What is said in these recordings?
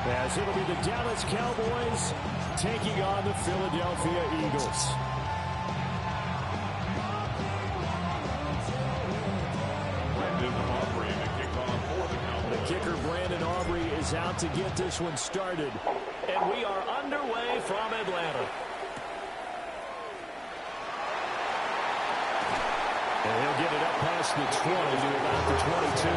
As it'll be the Dallas Cowboys taking on the Philadelphia Eagles. The kicker, Brandon Aubrey, is out to get this one started. And we are underway from Atlanta. And he'll get it up past the 20 to about the 22.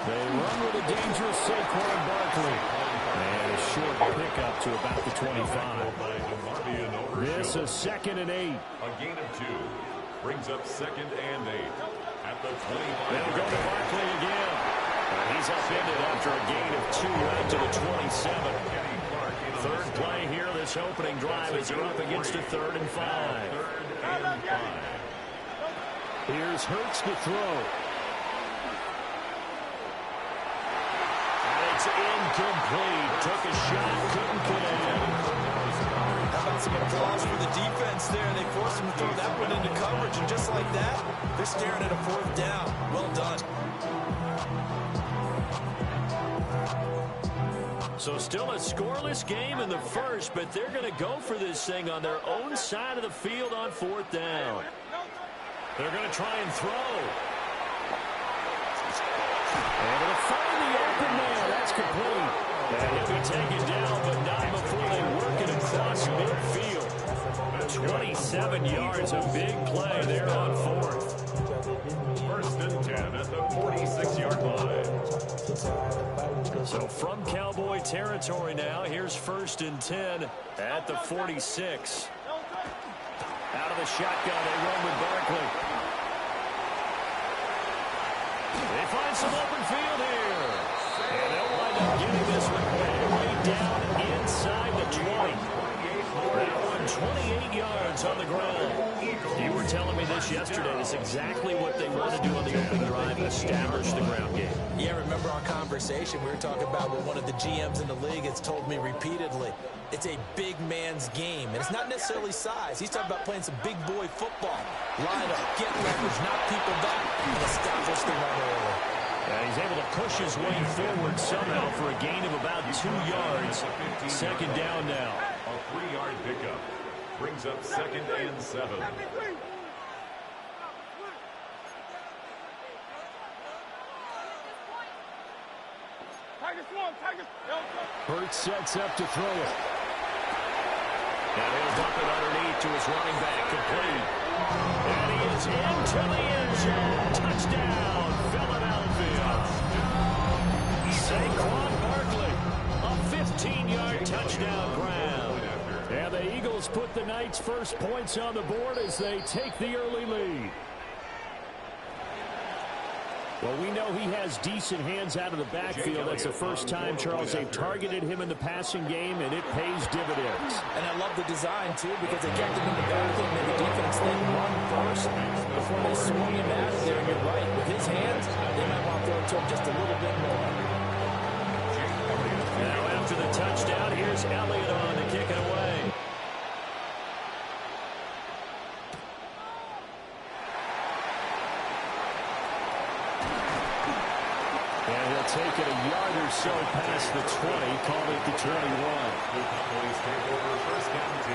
They run with a dangerous Saquon Barkley. And a short pickup to about the 25. This is 2nd and 8. A gain of 2 brings up 2nd and 8 at the 25. They'll go to Barkley again. He's upended after a gain of 2 out to the 27. Third play here, this opening drive, as they're up against a 3rd and 5. Here's Hurts to throw. Incomplete. Took a shot, couldn't connect. How about some applause for the defense there? They forced him to throw that one into coverage, and just like that, they're staring at a 4th down. Well done. So still a scoreless game in the first, but they're going to go for this thing on their own side of the field on 4th down. They're going to try and throw. Able to find the open man. That's complete. And he'll be taken down, but not before they work it across midfield. 27 yards, a big play there on 4th. 1st and 10 at the 46-yard line. So from Cowboy territory now, here's 1st and 10 at the 46. Out of the shotgun, they run with Barkley. They find some open field here. And they'll wind up getting this one way down inside the 20. That one 28 yards on the ground. You were telling me this yesterday. That's exactly what they want to do on the opening drive, establish the ground game. Yeah, remember our conversation? We were talking about what one of the GMs in the league has told me repeatedly. It's a big man's game, and it's not necessarily size. He's talking about playing some big boy football. Line up, get leverage, knock people back, and establish the run early. He's able to push his way forward somehow for a gain of about 2 yards. 2nd down now. A 3-yard pickup brings up 2nd and 7. Hurts sets up to throw it. And he'll dump it underneath to his running back, complete. And he is into the end zone. Touchdown, Philadelphia. Saquon Barkley, a 15-yard touchdown grab. And the Eagles put the Knights' first points on the board as they take the early lead. Well, we know he has decent hands out of the backfield. That's the first time, Charles, they've targeted him in the passing game, and it pays dividends. And I love the design, too, because they kept him in the backfield, and the defense let him run first before they swung him out of there. And you're right. With his hands, they might want to throw it to him just a little bit more. Now after the touchdown, here's Elliott on to kick it away. And he'll take it a yard or so past the 20, call it the 21. The Cowboys take over first down 10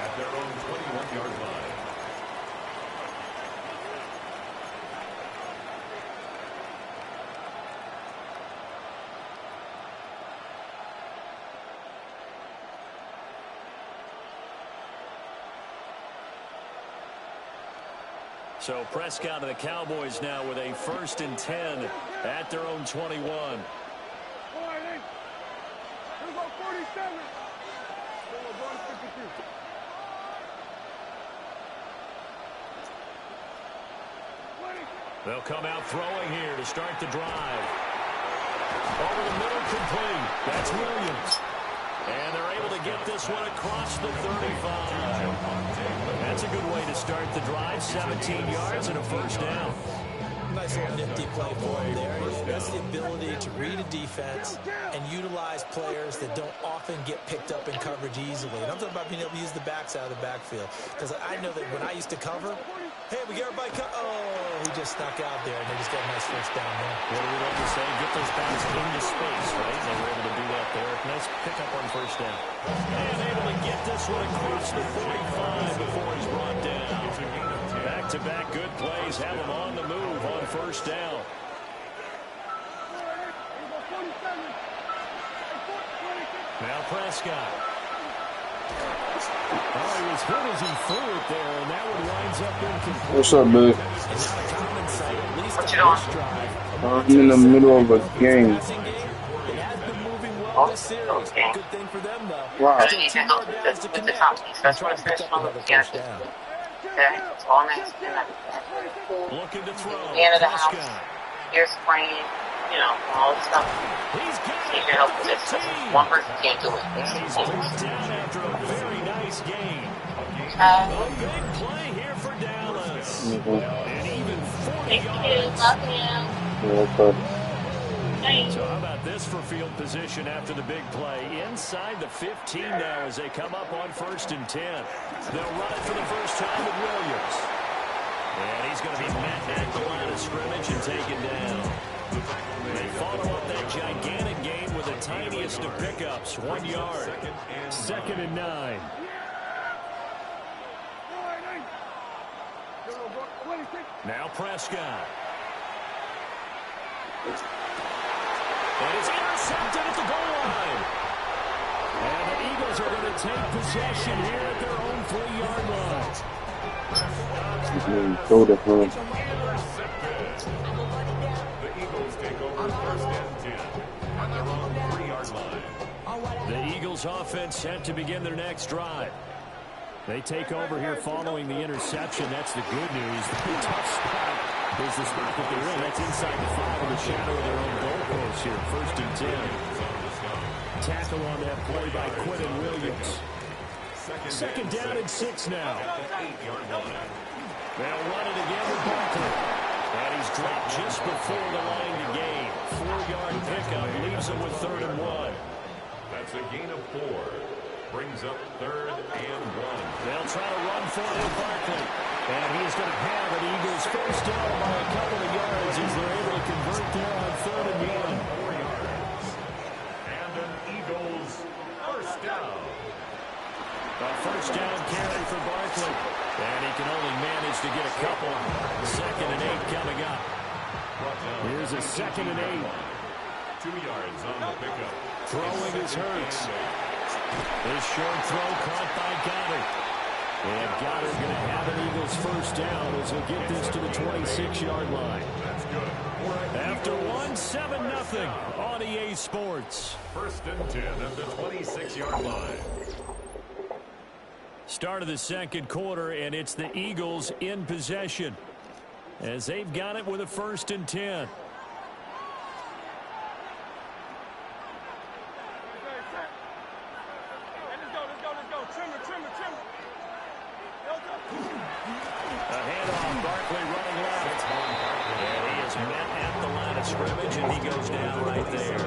at their own 21-yard line. So Prescott and the Cowboys now with a 1st and 10 at their own 21. They'll come out throwing here to start the drive. Over the middle, complete. That's Williams. And they're able to get this one across the 35. That's a good way to start the drive. 17 yards and a first down. Nice little nifty play for him there. That's the ability to read a defense and utilize players that don't often get picked up in coverage easily. And I'm talking about being able to use the backs out of the backfield. Because I know that when I used to cover, hey, we get everybody oh, he just snuck out there, and they just got a nice first down there. What do we like to say? Get those backs into space, right? They were able to do that there. Nice pickup on first down. And able to get this one across the 45 before he's brought down. Back-to-back good plays have him on the move on first down. Now Prescott. Oh, he was hit as he threw it there, and that one winds up incomplete. What's up, man? What you doing? I'm in the middle of a game. Oh, okay. Good thing for them, though. Wow. I need to help with the fountains. That's what it's on the guarantee. Okay, it's all nice. Looking to throw. The end of the house. You're spraying, you know, all this stuff. You can help with this. One person can't do it. And he's brought down after a very nice game. A big play here for Dallas. And even 40 yards. So how about this for field position after the big play? Inside the 15 now as they come up on 1st and 10. They'll run it for the first time with Williams. And he's going to be met at the line of scrimmage and taken down. They follow up that gigantic gain with the tiniest of pickups, 1 yard. 2nd and 9. Now Prescott. And it's intercepted at the goal line. And the Eagles are going to take possession here at their own 3-yard line. Throw the hand. The Eagles take over first and 10 on their own 3-yard line. The Eagles offense set to begin their next drive. They take over here following the interception. That's the good news. The tough spot is the spot that they're in. That's inside the 5 in the shadow of their own goalpost here. 1st and 10. Tackle on that play by Quinton Williams. 2nd down and 6 now. They'll run it again with Barkley. And he's dropped just before the line to gain. 4-yard pickup leaves him with 3rd and 1. That's a gain of 4. Brings up 3rd and 1. They'll try to run for it with Barkley. And he's going to have an Eagles first down by a couple of yards as they're able to convert there on 3rd and 1. 4 yards. And an Eagles first down. A first down carry for Barkley. And he can only manage to get a couple. 2nd and 8 coming up. Here's a 2nd and 8. 2 yards on the pickup. Throwing is Hurts. This short throw caught by Goddard. And Goddard going to have an Eagles first down as he'll get this to the 26-yard line. That's good. After 7-0 on EA Sports. 1st and 10 at the 26-yard line. Start of the 2nd quarter, and it's the Eagles in possession as they've got it with a 1st and 10. scrimmage, and he goes down right there.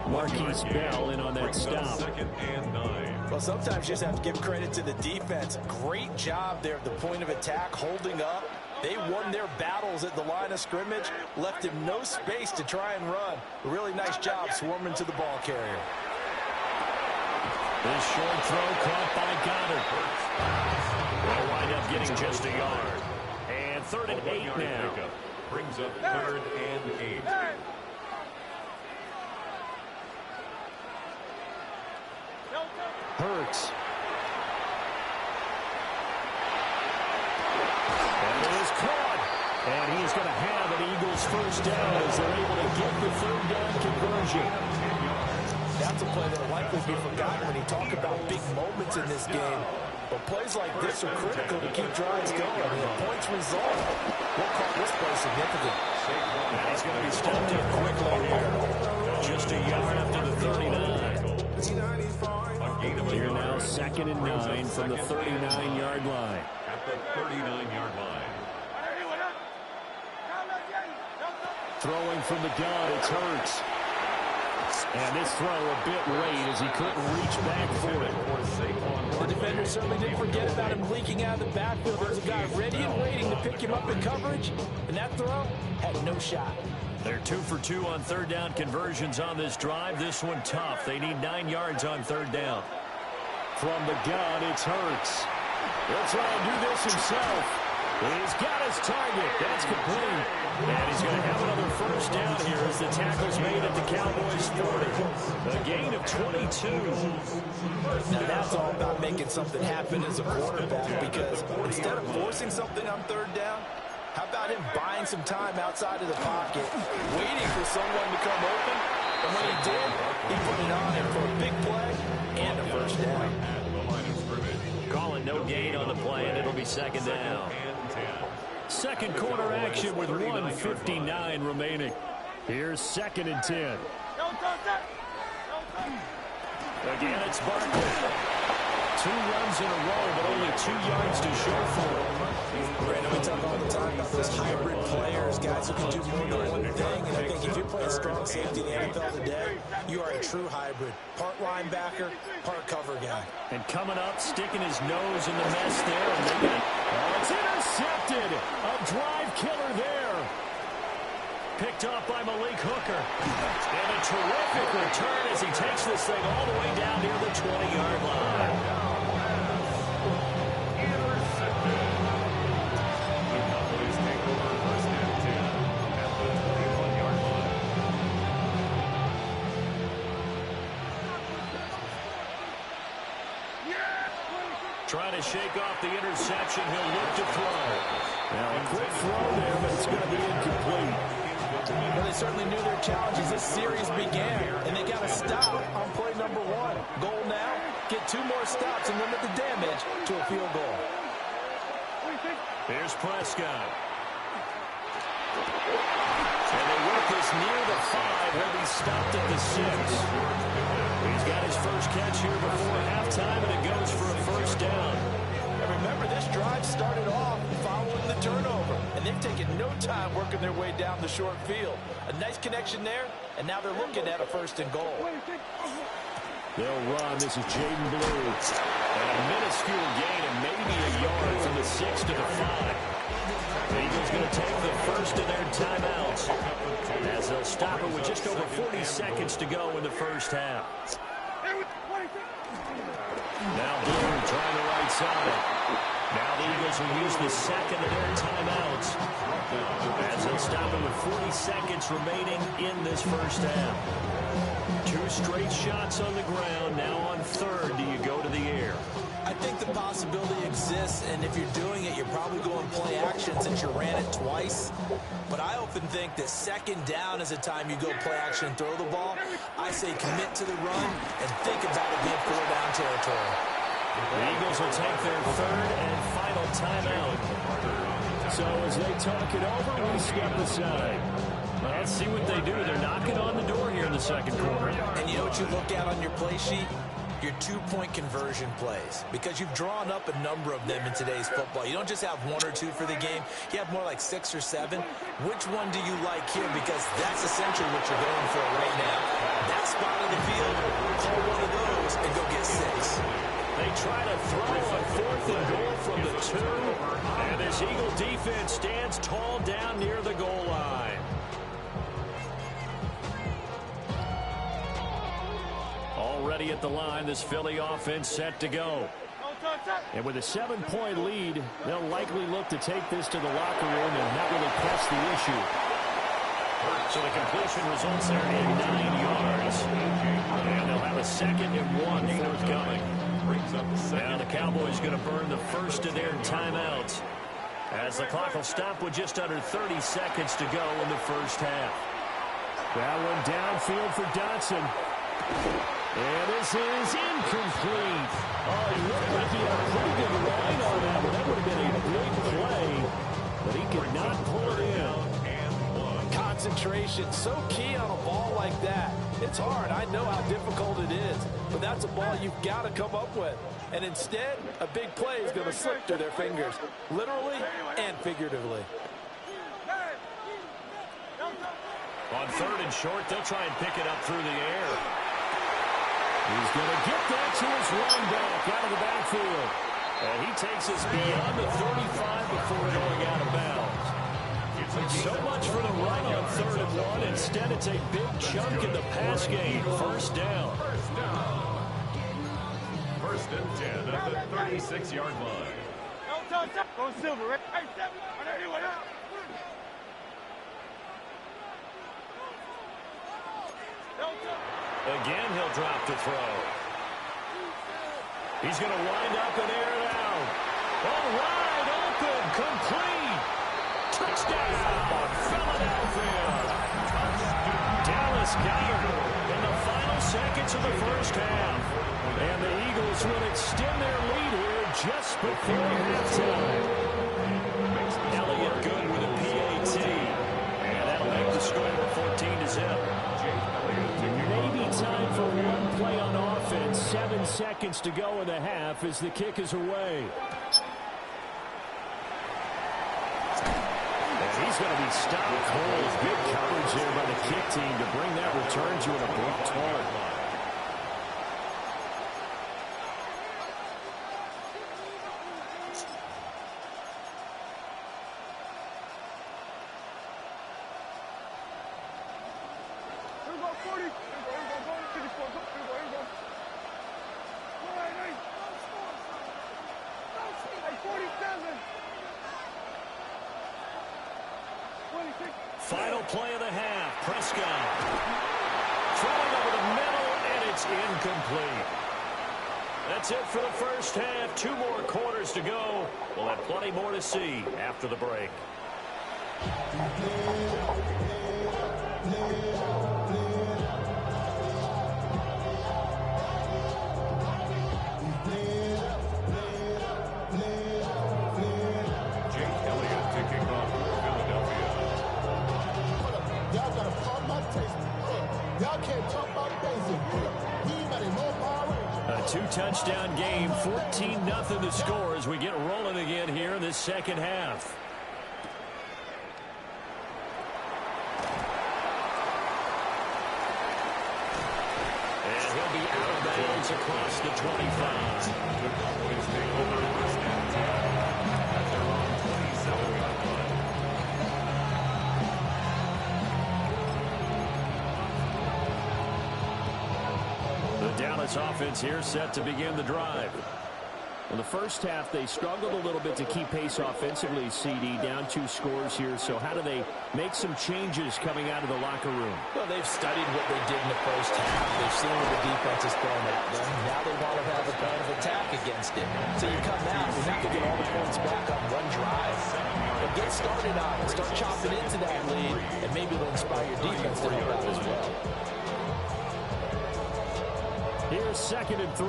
Marquise Bell in on that stop. Second and 9. Well, sometimes you just have to give credit to the defense. Great job there at the point of attack, holding up. They won their battles at the line of scrimmage, left him no space to try and run. A really nice job swarming to the ball carrier. This short throw caught by Goddard. They'll wind up getting just a yard. And 3rd and 8 now. Brings up 3rd and 8. Hurts. And it is caught. And he's going to have an Eagles first down as they're able to get the 3rd down conversion. That's a play that will likely be forgotten when you talk about big moments in this game. But plays like this are critical to keep drives going. I mean, points result. We'll call this play significant. And he's going to be stopped up quickly here. Just a yard up to the 39. Here now, 2nd and 9 from the 39-yard line. At the 39-yard line. Throwing from the gun, it's Hurts. And this throw a bit late as he couldn't reach back for it. The defender certainly didn't forget about him leaking out of the backfield. There's a guy ready and waiting to pick him up in coverage. And that throw had no shot. They're 2 for 2 on 3rd down conversions on this drive. This one tough. They need 9 yards on 3rd down. From the gun, it's Hurts. He'll try and do this himself. He's got his target. That's complete. And he's going to have another first down here as the tackle's made at the Cowboys 40. A gain of 22. Now that's all about making something happen as a quarterback, because instead of forcing something on 3rd down, how about him buying some time outside of the pocket, waiting for someone to come open, and when he did, he put it on him for a big play and a first down. Calling no gain on the play, and it'll be 2nd down. Second quarter action with 1:59 remaining. Here's 2nd and 10. Again, it's Barkley. 2 runs in a row, but only 2 yards to show for him. Brandon, we talk all the time about those hybrid players, guys who can do more than one thing. And I think if you're playing strong safety in the NFL today, you are a true hybrid. Part linebacker, part cover guy. And coming up, sticking his nose in the mess there. And it's intercepted. A drive killer there. Picked up by Malik Hooker. And a terrific return as he takes this thing all the way down near the 20-yard line. Trying to shake off the interception. He'll look to throw. Now a quick throw there, but it's going to be incomplete. Well, they certainly knew their challenges. This series began, and they got to stop on play number 1. Goal now, get 2 more stops and limit the damage to a field goal. Here's Prescott. And they work this near the 5. He'll be stopped at the 6. He's got his first catch here before halftime, and it goes for a first down. And remember, this drive started off following the turnover, and they've taken no time working their way down the short field. A nice connection there, and now they're looking at a 1st and goal. They'll run. This is Jaden Blue. And a minuscule gain of maybe a yard from the 6 to the 5. The Eagles going to take the first of their timeouts as they'll stop it with just over 40 seconds to go in the first half. Now Blue trying the right side. Now the Eagles will use the second of their timeouts as they'll stop it with 40 seconds remaining in this first half. 2 straight shots on the ground. Now on 3rd, do you go to the air? I think the possibility exists, and if you're doing it, you're probably going play action since you ran it twice. But I often think that 2nd down is a time you go play action and throw the ball. I say commit to the run and think about it being 4-down territory. The Eagles will take their 3rd and final timeout. So as they talk it over, we step aside. Well, let's see what they do. They're knocking on the door here in the second quarter. And you know what you look at on your play sheet? your two-point conversion plays, because you've drawn up a number of them in today's football. You don't just have one or two for the game. You have more like 6 or 7. Which one do you like here? Because that's essentially what you're going for right now. That spot of the field, call one of those and go get 6. They try to throw on 4th and goal from the 2. And this Eagle defense stands tall down near the goal line. Already at the line, this Philly offense set to go. And with a 7-point lead, they'll likely look to take this to the locker room and not really press the issue. So the completion results there in 9 yards. And they'll have a 2nd and 1 forthcoming. Now the Cowboys going to burn the first of their timeouts, as the clock will stop with just under 30 seconds to go in the first half. That one downfield for Dotson. And this is incomplete. Oh, he looked like he had a pretty good line on that, but that would have been a big play. But he could not pull it in. Concentration, so key on a ball like that. It's hard. I know how difficult it is, but that's a ball you've got to come up with. And instead, a big play is going to slip through their fingers, literally and figuratively. On 3rd and short, they'll try and pick it up through the air. He's going to get that to his run back out of the backfield. And he takes us beyond the 35 before going out of bounds. So much for the run on 3rd and 1. Instead, it's a big chunk in the pass game. First down. First and 10 at the 36-yard line. Go Silver, right? Again, he'll drop the throw. He's going to wind up and air it out. All wide open, complete. Touchdown, Philadelphia. Dallas Goedert in the final seconds of the first half. And the Eagles will extend their lead here just before halftime. Elliott good with a PAT. And that'll make the score 14-0. Maybe time for one play on offense. 7 seconds to go in the half as the kick is away. And he's going to be stopped cold. Good coverage there by the kick team to bring that return to an abrupt halt. Final play of the half. Prescott throwing over the middle, and it's incomplete. That's it for the first half. 2 more quarters to go. We'll have plenty more to see after the break. A 2-touchdown game, 14-0 the score as we get rolling again here in this second half. And he'll be out of bounds across the 25. Dallas offense here set to begin the drive. In the first half, they struggled a little bit to keep pace offensively, CD, down 2 scores here. So how do they make some changes coming out of the locker room? Well, they've studied what they did in the first half. They've seen what the defense has thrown at them. Now they want to have a plan of attack against it. So you come out, you have to get all the points back on one drive. But get started on it. Start chopping into that lead, and maybe it'll inspire your defense to help out as well. Here's 2nd and 3.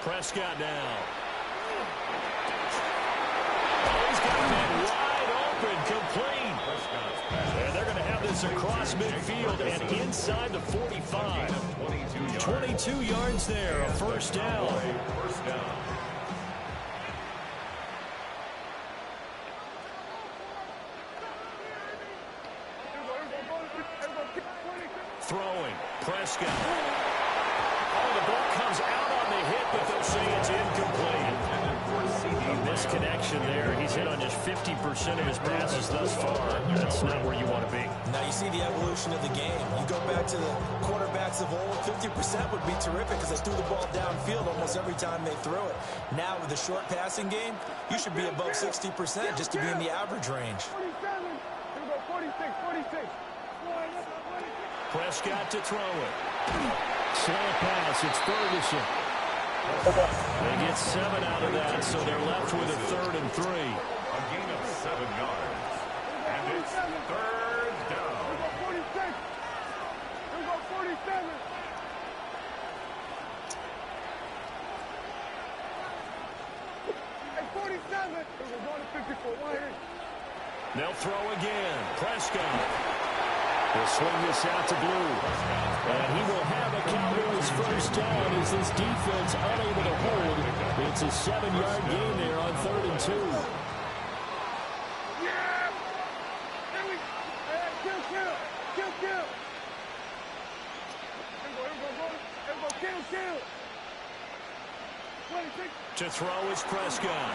Prescott now. Oh, he's got that wide open, complete. And they're going to have this pass across midfield and inside the 45. 22 yards there, a first down. Throwing, Prescott. Oh, the ball comes out on the hit, but they'll say it's incomplete. A misconnection there. He's hit on just 50% of his passes thus far. That's not where you want to be. Now you see the evolution of the game. You go back to the quarterbacks of old, 50% would be terrific because they threw the ball downfield almost every time they threw it. Now with the short passing game, you should be above 60% just to be in the average range. 46. Prescott to throw it. Slant pass, it's Ferguson. They get 7 out of that, so they're left with a 3rd and 3. A gain of 7 yards. And it's 3rd down. 46. Here we go, 47. Hey, 47. We're going to 54. They'll throw again. Prescott. He'll swing this out to Blue. And he will have a Cowboys first down as this defense unable to hold. It's a 7-yard gain there on 3rd and 2. Yeah! Here we go. Kill. Here we go, kill. 26. To throw is Prescott.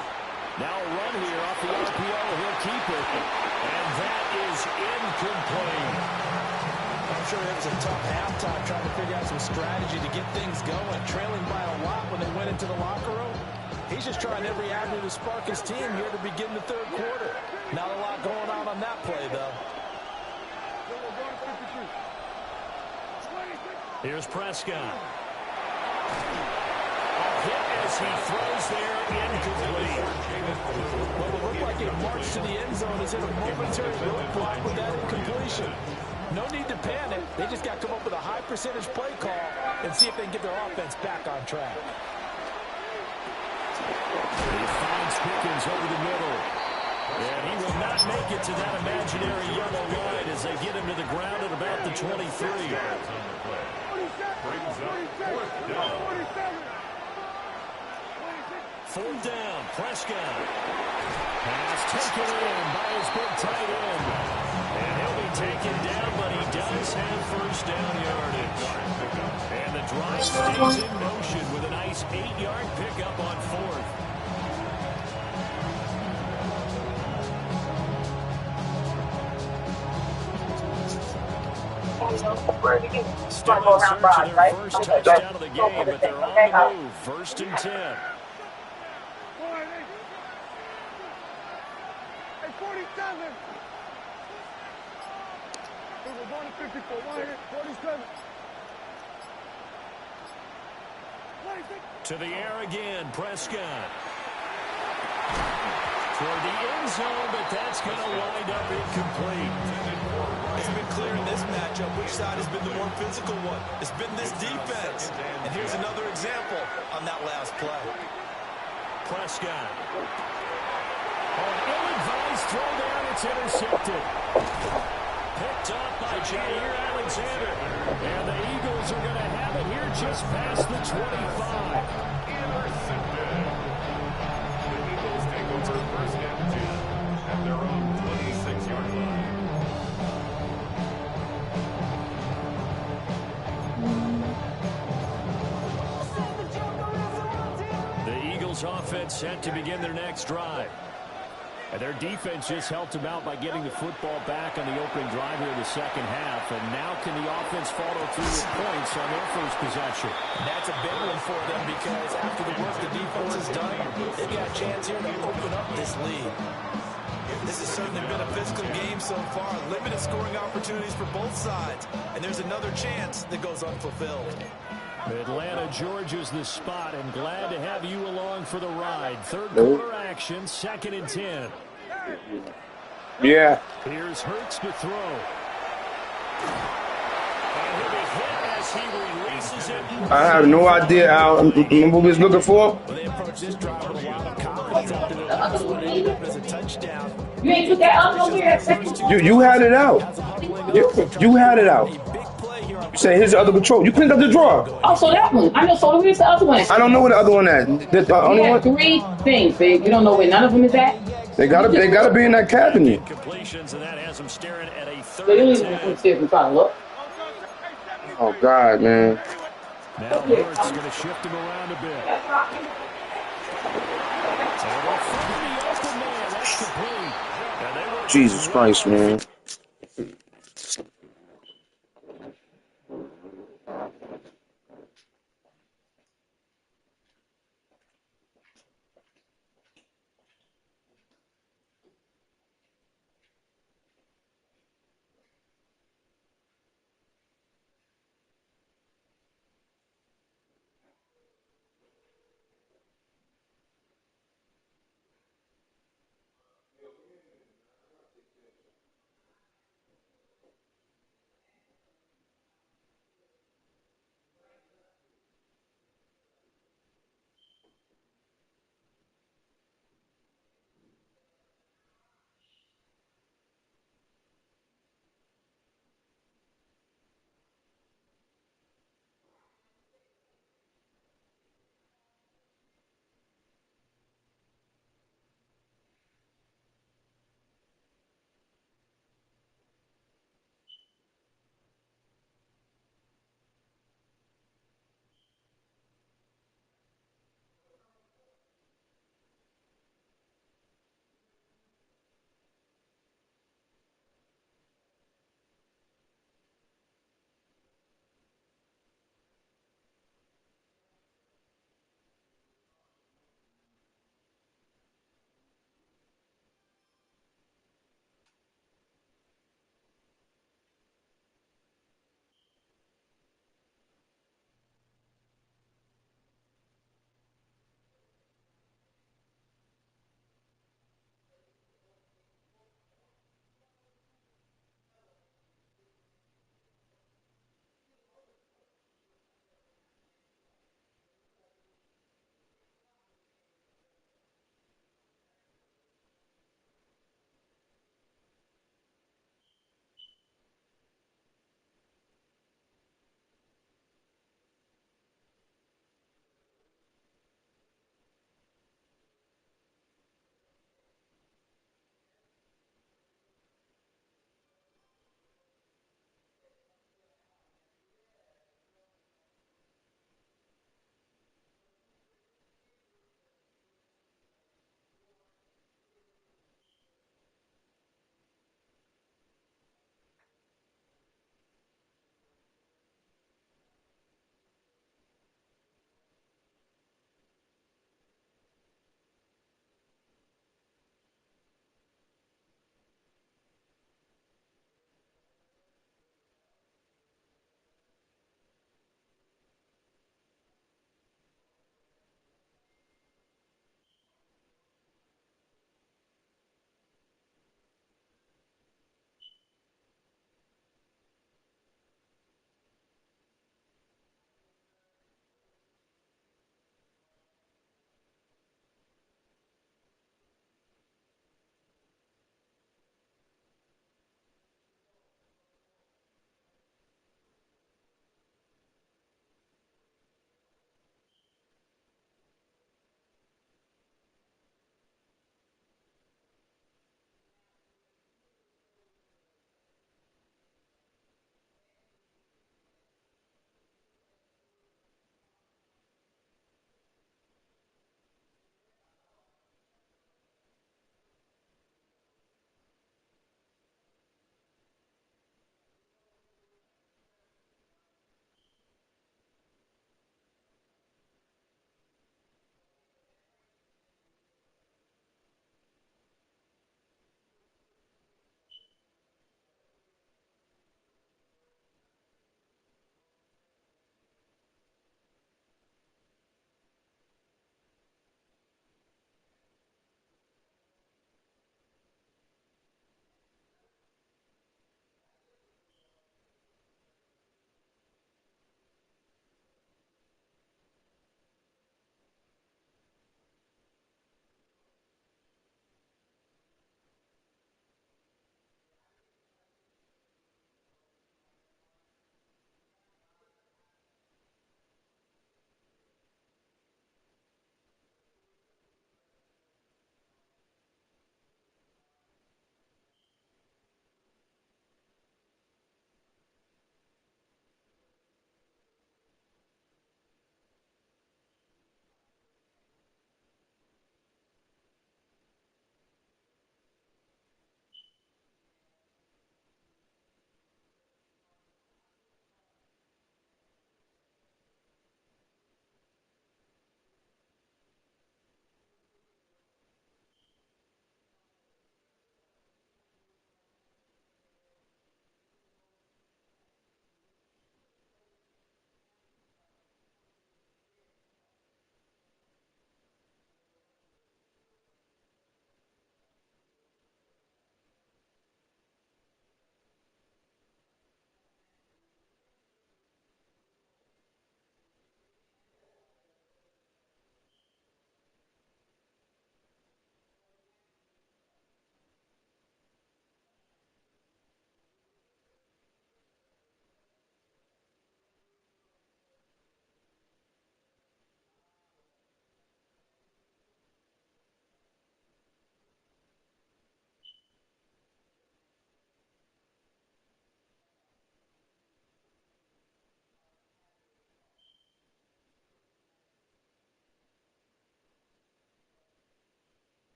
Now a run here off the RPO. He'll keep it. And that is incomplete. I'm sure it was a tough halftime trying to figure out some strategy to get things going. Trailing by a lot when they went into the locker room. He's just trying every avenue to spark his team here to begin the 3rd quarter. Not a lot going on that play, though. Here's Prescott. Hit as he throws there, incomplete. Well, it looked like it marched to the end zone as in a momentary roadblock with that incompletion. No need to panic. They just got to come up with a high percentage play call and see if they can get their offense back on track. He finds Pickens over the middle. And he will not make it to that imaginary yellow line as they get him to the ground at about the 23. Brings up 4th down. 4th down, Prescott. Pass taken in by his big tight end. And he'll be taken down, but he does have first down yardage. And the drive stays in motion with a nice 8-yard pickup on 4th. Still in search of their first touchdown of the game, but they're on the move. 1st and 10. Hey, 47. We're going to 54. 47. To the air again, Prescott. Toward the end zone, but that's going to wind up incomplete. It's been clear in this matchup which side has been the more physical one. It's been this defense. And here's another example on that last play. Prescott. On ill-advised throw down, it's intercepted. Picked up by Jair Alexander. And the Eagles are going to have it here just past the 25. Intercepted. The Eagles take over 1st and 10 at their own 26-yard line. The Eagles offense set to begin their next drive. And their defense just helped them out by getting the football back on the opening drive here in the second half. And now can the offense follow through with points on their first possession? And that's a big one for them because after the work the defense has done, they've got a chance here to open up this lead. This has certainly been a physical game so far. Limited scoring opportunities for both sides. And there's another chance that goes unfulfilled. Atlanta, Georgia's the spot, and glad to have you along for the ride. 3rd quarter action, 2nd and 10. Yeah. Here's Hurts to throw. And he'll be hit as he releases it. I have no idea what we was looking for. Well, they approach this drive with a lot of confidence after their last one ended up as a touchdown. You ain't took that out over here. You had it out. Has a humbling You had it out. A big play here on You say here's the other control. You cleaned up the drawer. Oh, so that one. I know. So where's the other one? I don't know where the other one at. The only We one. had 3 things, babe. You don't know where none of them is at? They gotta be in that cabinet. Completions, and that has him staring at a So third you and need to 10. see if we try to look. Oh God, man. Now Hurts going to shift him around a bit. And they'll find the open man. That's complete. And they will Jesus Christ, man.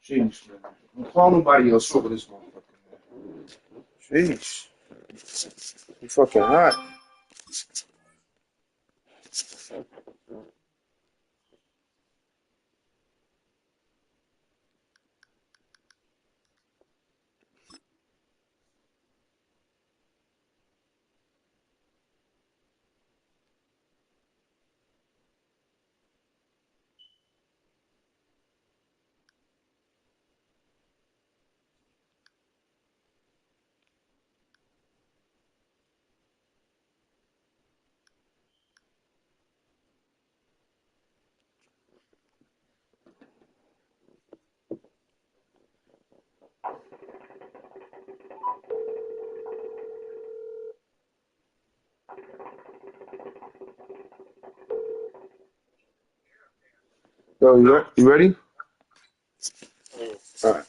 Jeez, man. Don't call nobody else over this motherfucker. Jeez. You fucking hot. Yo, you ready? All right.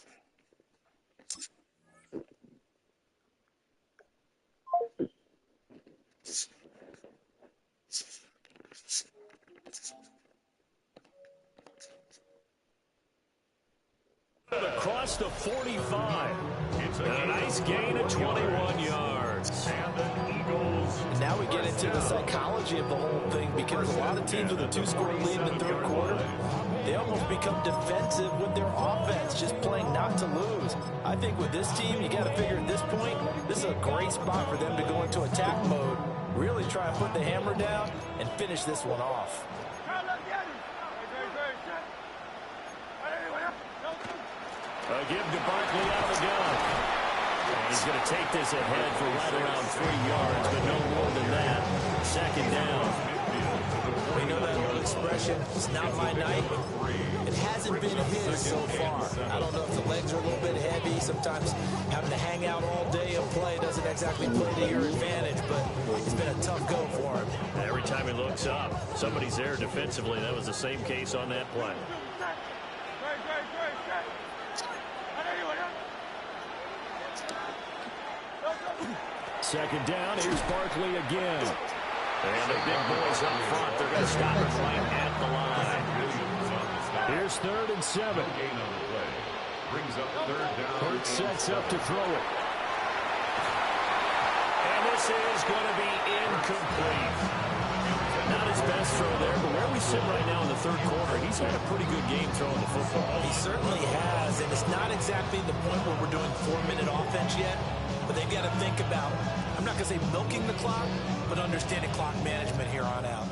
Across the 45. It's a nice gain of 21 yards. And the Eagles. And now we get into the psychology of the whole thing, because a lot of teams with a 2-score lead in the third quarter, they almost become defensive with their offense, just playing not to lose. I think with this team, you got to figure at this point, this is a great spot for them to go into attack mode, really try and put the hammer down and finish this one off. A give to Barkley out of the gun. And he's going to take this ahead for right around 3 yards, but no more than that. Second down. We know that old expression, it's not my night. It hasn't been his so far. I don't know if the legs are a little bit heavy. Sometimes having to hang out all day and play doesn't exactly play to your advantage, but it's been a tough go for him. Every time he looks up, somebody's there defensively. That was the same case on that play. Second down, here's Barkley again. And the big boys up front, they're going to stop it right at the line. Here's 3rd and 7. Brings up 3rd down. Hurts sets up to throw it. And this is going to be incomplete. Not his best throw there, but where we sit right now in the third quarter, he's had a pretty good game throwing the football. He certainly has, and it's not exactly the point where we're doing 4-minute offense yet, but they've got to think about, I'm not going to say milking the clock, but understanding clock management here on out.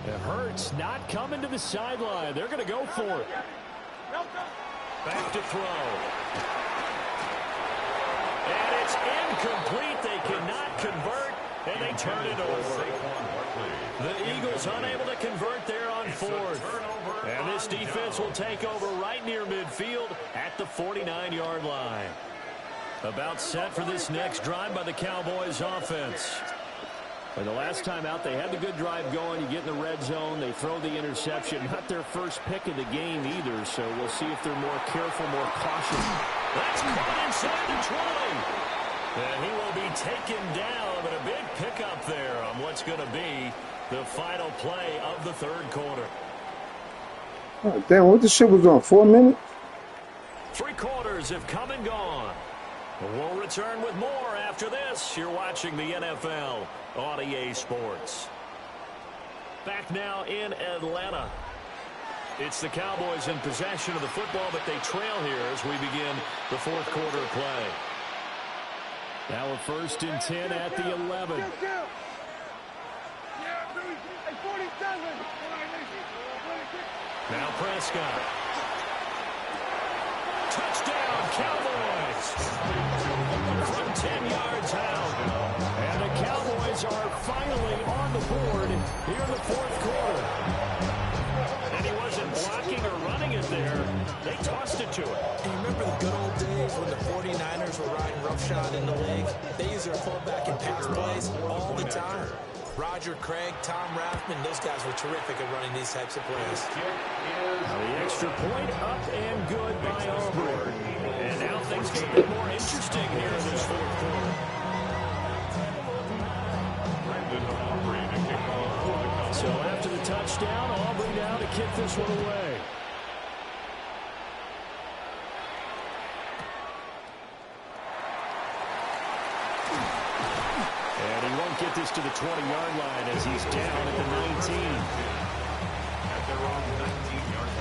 It hurts not coming to the sideline. They're going to go for it. Back to throw. And it's incomplete. They cannot convert, and they turn it over. The Eagles unable to convert there on 4th. And this defense will take over right near midfield at the 49-yard line. About set for this next drive by the Cowboys offense. And the last time out, they had the good drive going. You get in the red zone, they throw the interception. Not their first pick of the game either, so we'll see if they're more careful, more cautious. That's caught inside the 20. And he will be taken down, but a big pickup there on what's going to be the final play of the third quarter. Oh, damn, what this shit was on? 4 minutes? 3 quarters have come and gone. We'll return with more after this. You're watching the NFL on EA Sports. Back now in Atlanta. It's the Cowboys in possession of the football, but they trail here as we begin the fourth quarter of play. Now a 1st and 10 at the 11. Now Prescott. Touchdown, Cowboys. From 10 yards out. And the Cowboys are finally on the board here in the fourth quarter. And he wasn't blocking or running it there. They tossed it to him. And you remember the good old days when the 49ers were riding roughshod in the league? They used their fullback in pass plays all the time. Roger Craig, Tom Rathman, those guys were terrific at running these types of plays. The extra point up and good by Auburn. And now things get a bit more interesting here in this fourth quarter. So after the touchdown, Auburn now to kick this one away. to the 20-yard line as he's down at the 19. At their own 19-yard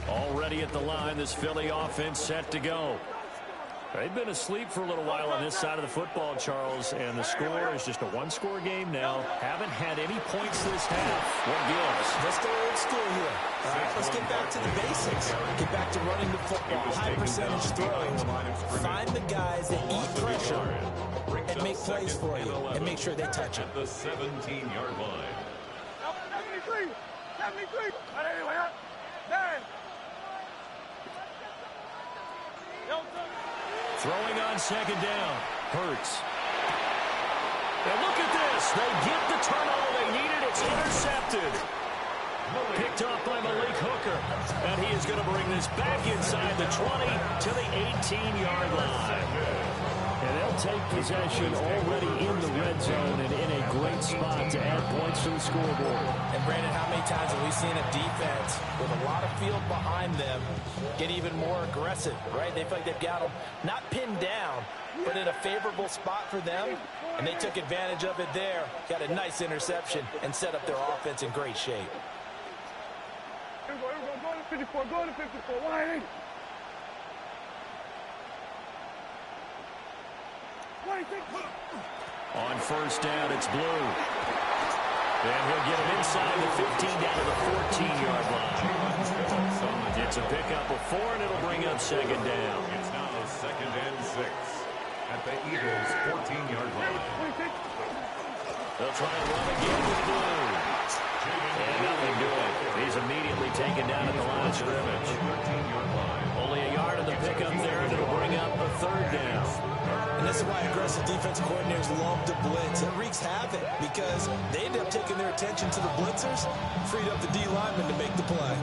line. Already at the line, this Philly offense set to go. They've been asleep for a little while on this side of the football, Charles, and the score is just a one-score game now. Haven't had any points this half. What gives? Let's go old school here. All right, let's get back to the basics. Get back to running the football, high percentage throwing. Find the guys that eat pressure and make plays for you and make sure they touch it. At the 17-yard line. 73. 73. Anyway, 9. Throwing on second down. Hurts. And look at this. They get the turnover they needed. It's intercepted. Picked off by Malik Hooker. And he is going to bring this back inside the 20 to the 18-yard line. And they'll take possession already in the red zone and in a great spot to add points to the scoreboard. And Brandon, how many times have we seen a defense with a lot of field behind them get even more aggressive, right? They feel like they've got them not pinned down, but in a favorable spot for them, and they took advantage of it there. Got a nice interception and set up their offense in great shape. Here we go. Go to 54. Go to 54. Why? On first down, it's Blue. And he'll get him inside the 15 down to the 14-yard line. It's a pickup of 4, and it'll bring up second down. It's now 2nd and 6 at the Eagles' 14-yard line. They'll try and run again with Blue. And nothing doing. He's immediately taken down at the line of scrimmage. Only a yard in the pickup there, and it'll bring up a 3rd down. And this is why aggressive defense coordinators love to blitz. It wreaks havoc because they end up taking their attention to the blitzers, freed up the D lineman to make the play.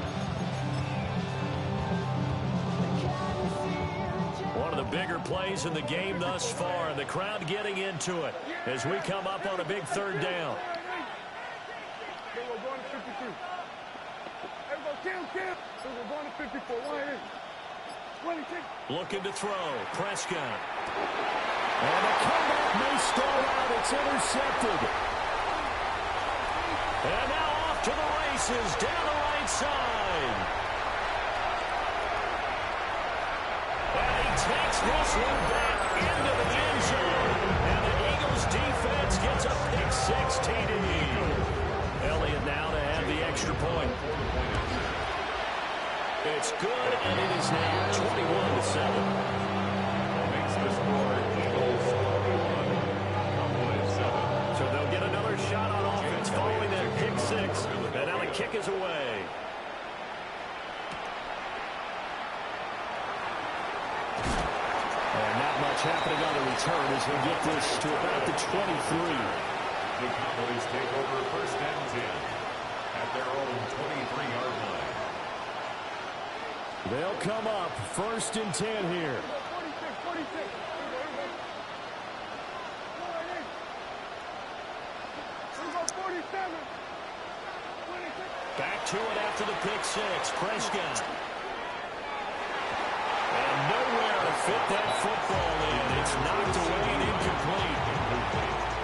One of the bigger plays in the game thus far, and the crowd getting into it as we come up on a big 3rd down. Here we go. Going to 53. Here we go. Kim. Here we go. Going to 54. Why? 26. Looking to throw. Prescott. And the comeback may start out. It's intercepted. And now off to the races down the right side. And he takes this one back into the end zone. And the Eagles defense gets a pick-6 TD. Elliott now to have the extra point. It's good, and it is now 21-7. Makes the score Eagles 21-7. So they'll get another shot on offense following that pick-6, and now the kick is away. And not much happening on the return as we get this to about the 23. The Cowboys take over 1st and 10 at their own 23-yard line. They'll come up 1st and 10 here. 46. 46. Here we go. 47. 26. Back to it after the pick-6. Prescott. And nowhere to fit that football in. It's knocked away and incomplete.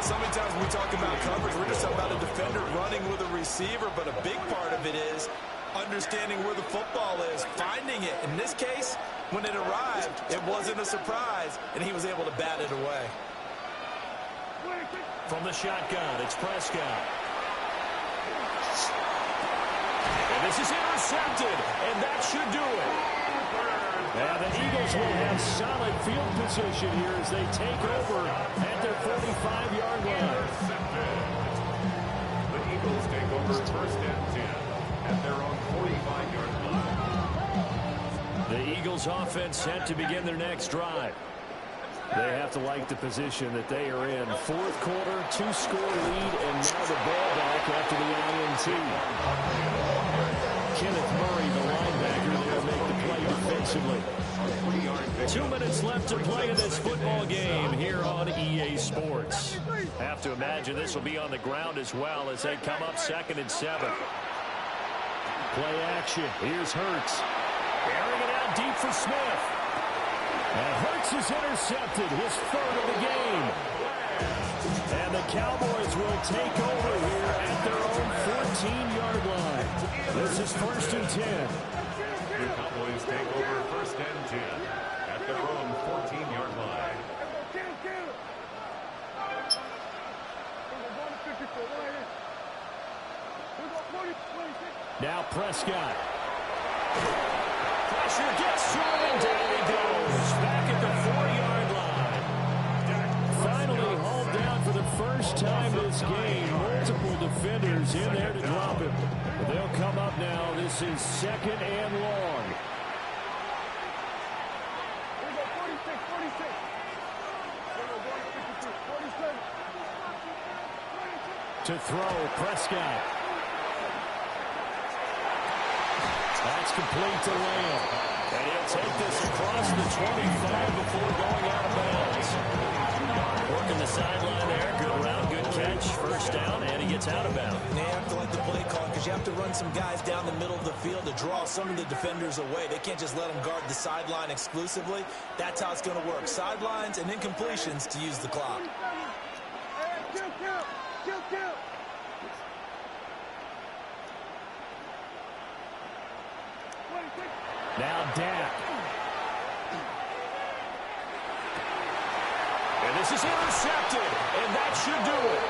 So many times when we talk about coverage, we're just talking about a defender running with a receiver, but a big part of it is understanding where the football is, finding it. In this case, when it arrived, it wasn't a surprise, and he was able to bat it away. From the shotgun, it's Prescott. And this is intercepted, and that should do it. And the Eagles will have solid field position here as they take over at their 45-yard line. The Eagles take over 1st and 10 at their own 45-yard line. The Eagles offense set to begin their next drive. They have to like the position that they are in. 4th quarter, 2-score lead, and now the ball back after the INT. Kenneth Murray, the linebacker, there to make the play defensively. 2 minutes left to play in this football game here on EA Sports. Have to imagine this will be on the ground as well as they come up 2nd and 7. Play action. Here's Hurts. Airing it out deep for Smith. And Hurts is intercepted, his third of the game. And the Cowboys will take over here at their own 14-yard line. This is 1st and 10. The Cowboys take over 1st and 10 at their own 14-yard line. Now Prescott. Pressure gets to him, and down he goes. Back at the 4-yard line. Finally hauled down for the first time this game. Multiple defenders in there to drop him. But they'll come up now. This is 2nd and long. To throw, Prescott. That's complete to Lamb. And he'll take this across the 25 before going out of bounds. Working the sideline there. Good route, good catch. First down, and he gets out of bounds. They have to like the play call because you have to run some guys down the middle of the field to draw some of the defenders away. They can't just let them guard the sideline exclusively. That's how it's going to work. Sidelines and incompletions to use the clock. Now Dak. And this is intercepted, and that should do it.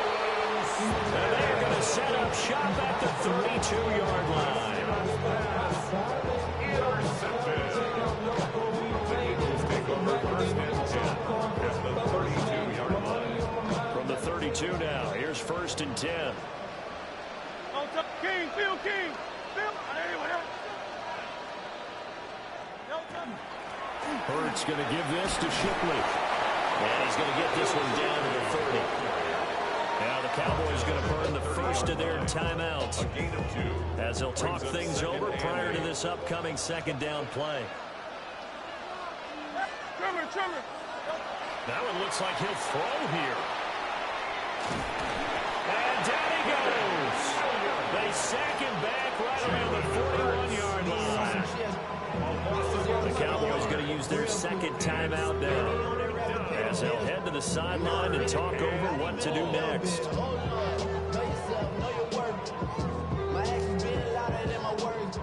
And they're going to set up shop at the 32-yard line. Intercepted. The Eagles take over 1st and 10 at the 32-yard line. From the 32 now, here's 1st and 10. King, Phil King. Hurts going to give this to Shipley. And he's going to get this one down to the 30. Now the Cowboys going to burn the first of their timeouts. A gain of 2. As they'll talk things over prior to this upcoming 2nd down play. Trimmer. That one looks like he'll throw here. And down he goes. They sack him back right around the 41-yard line. The Cowboys going to use their 2nd timeout now, as they'll head to the sideline and talk over what to do next.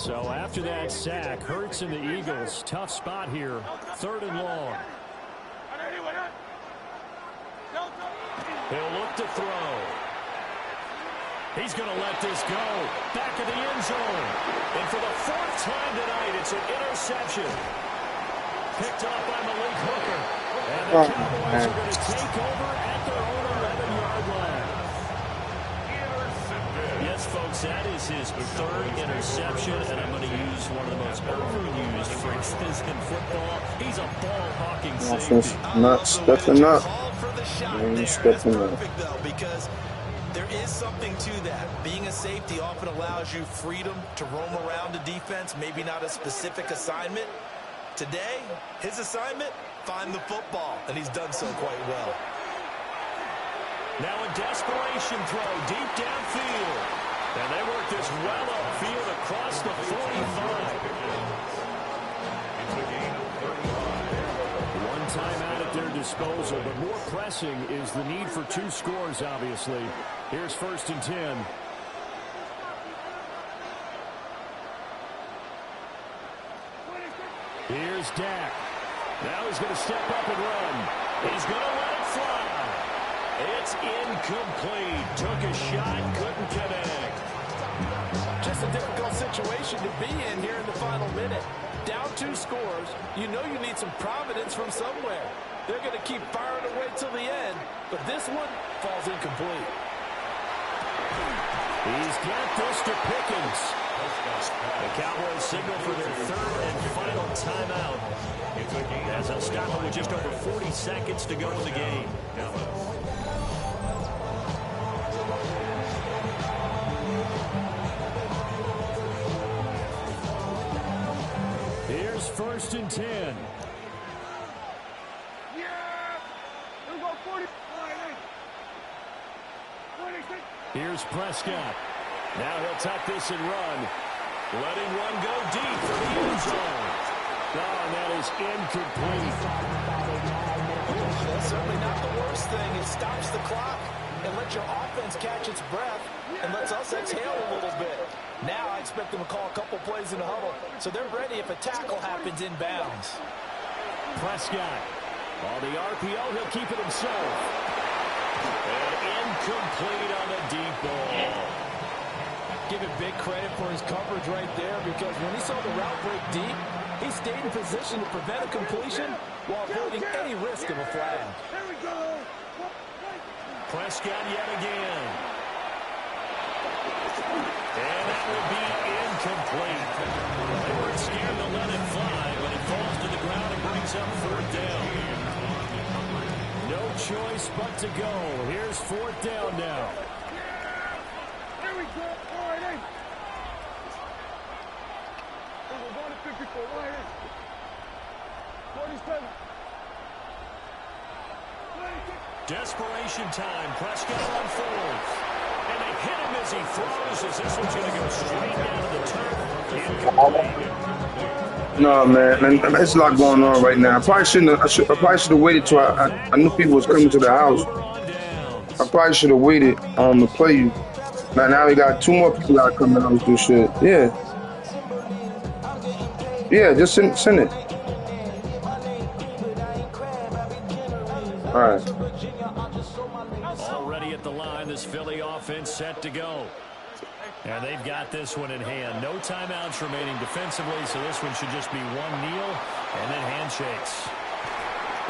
So after that sack, Hurts and the Eagles, tough spot here, 3rd and long. He'll look to throw. He's going to let this go. Back of the end zone. And for the 4th time tonight, it's an interception. Picked off by Malik Hooker. And the Cowboys are going to take over at their own 11-yard line. Yes, folks, that is his 3rd interception. And I'm going to use one of the most overused phrases in football. He's a ball-hawking safety. Not stepping up. That's perfect, though, because there is something to that. Being a safety often allows you freedom to roam around the defense, maybe not a specific assignment. Today, his assignment, find the football, and he's done so quite well. Now a desperation throw deep downfield. And they work this well upfield across the 45. It's a gain of 35. One timeout at their disposal, but more pressing is the need for 2 scores, obviously. Here's 1st and 10. Here's Dak. Now he's going to step up and run. He's going to let it fly. It's incomplete. Took a shot, couldn't connect. Just a difficult situation to be in here in the final minute. Down 2 scores, you know you need some providence from somewhere. They're going to keep firing away till the end, but this one falls incomplete. He's got this to Pickens. The Cowboys signal for their 3rd and final timeout. As they'll stop it with just over 40 seconds to go in the game. Here's 1st and 10. Here's Prescott. Now he'll tuck this and run. Letting one go deep for the end zone. and that is incomplete. That's certainly not the worst thing. It stops the clock and lets your offense catch its breath and lets us exhale a little bit. Now I expect them to call a couple plays in the huddle so they're ready if a tackle happens inbounds. Prescott. On the RPO, he'll keep it himself. And incomplete on the deep ball. Give him big credit for his coverage right there because when he saw the route break deep, he stayed in position to prevent a completion while avoiding any risk of a flag. Prescott yet again. And that will be incomplete. They weren't scared to let it fly, but it falls to the ground and brings up 4th down. No choice but to go. Here's 4th down now. Here we go. All right, hey. We're going to 54. Right, hey. 47. Desperation time. Prescott on 4th. And they hit him as he throws as this one's going to go straight down to the turf. Incomplete. No, man, there's a lot going on right now. I probably should have waited till I knew people was coming to the house. I probably should have waited to play you. Now we got 2 more people that are coming out with this shit. Yeah. Yeah, just send it. All right. Already at the line, this Philly offense set to go. And they've got this one in hand. No timeouts remaining defensively, so this one should just be one kneel and then handshakes.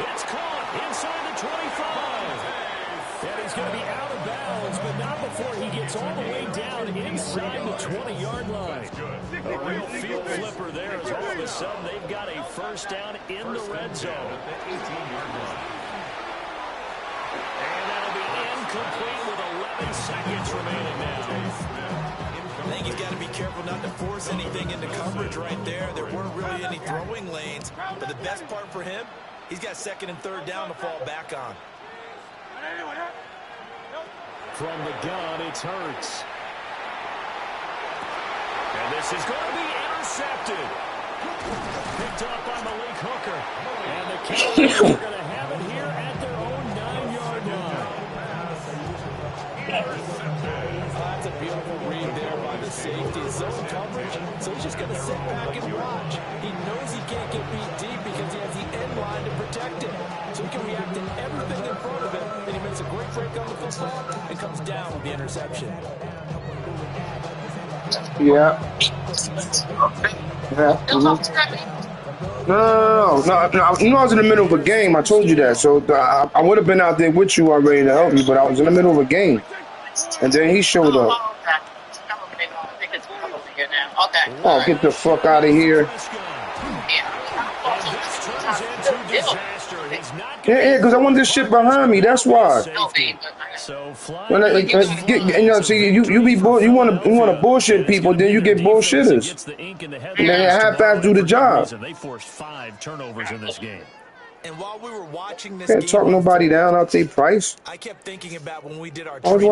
It's caught inside the 25. And he's going to be out of bounds, but not before he gets all the way down inside the 20-yard line. A real field flipper there as all of a sudden they've got a 1st down in the red zone. And that'll be incomplete with 11 seconds remaining now. I think he's got to be careful not to force anything into coverage right there. There weren't really any throwing lanes, but the best part for him, he's got 2nd and 3rd down to fall back on. From the gun, it's Hurts. And this is going to be intercepted. Picked up by Malik Hooker. And the Cowboys are going to have it here at their own 9-yard line. That's a beautiful read there by the safety. Zone coverage, so he's just going to sit back and watch. He knows he can't get beat deep because he has the end line to protect it. So he can react to everything in front of him, and he makes a great break on the football and comes down with the interception. Yeah. Yeah. No. You know I was in the middle of a game. I told you that. So I would have been out there with you already to help you, but I was in the middle of a game. And then he showed up. Oh, okay. I think it's probably here now. Okay. Oh, get the fuck out of here. Yeah, because I want this shit behind me. That's why. When see, you want to bullshit people, then you get bullshitters. And then half-ass do the job. They forced 5 turnovers in this game. And while we were watching this Can't game, talk nobody down out their price. I kept thinking about when we did our I was wondering.